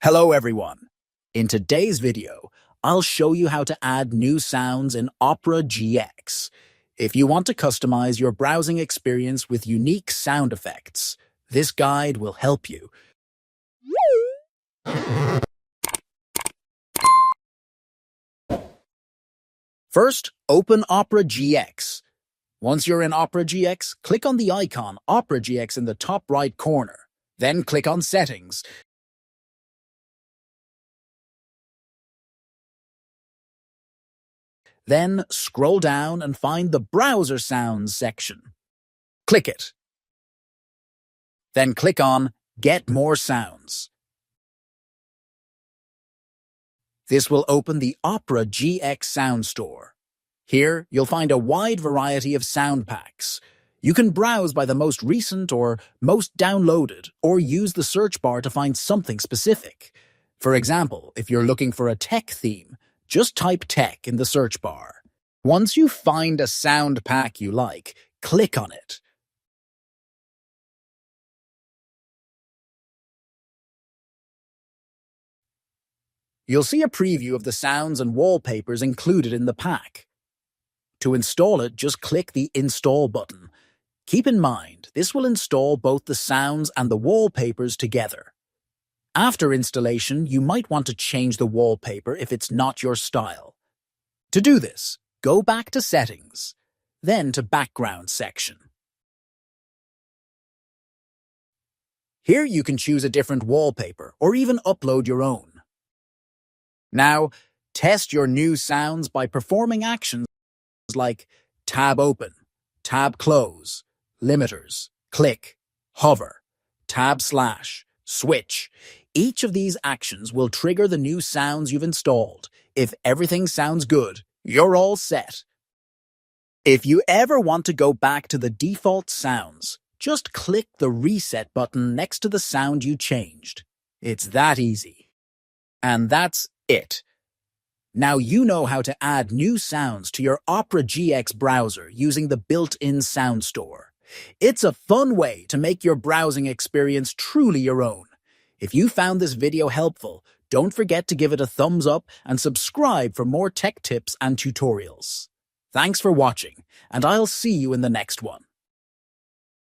Hello everyone! In today's video, I'll show you how to add new sounds in Opera GX. If you want to customize your browsing experience with unique sound effects, this guide will help you. First, open Opera GX. Once you're in Opera GX, click on the icon Opera GX in the top right corner. Then click on Settings. Then scroll down and find the Browser Sounds section. Click it. Then click on Get More Sounds. This will open the Opera GX Sound Store. Here, you'll find a wide variety of sound packs. You can browse by the most recent or most downloaded, or use the search bar to find something specific. For example, if you're looking for a tech theme, just type tech in the search bar. Once you find a sound pack you like, click on it. You'll see a preview of the sounds and wallpapers included in the pack. To install it, just click the Install button. Keep in mind, this will install both the sounds and the wallpapers together. After installation, you might want to change the wallpaper if it's not your style. To do this, go back to Settings, then to Background section. Here you can choose a different wallpaper or even upload your own. Now, test your new sounds by performing actions like tab open, tab close, limiters, click, hover, tab slash, switch. Each of these actions will trigger the new sounds you've installed. If everything sounds good, you're all set. If you ever want to go back to the default sounds, just click the Reset button next to the sound you changed. It's that easy. And that's it. Now you know how to add new sounds to your Opera GX browser using the built-in sound store. It's a fun way to make your browsing experience truly your own. If you found this video helpful, don't forget to give it a thumbs up and subscribe for more tech tips and tutorials. Thanks for watching, and I'll see you in the next one.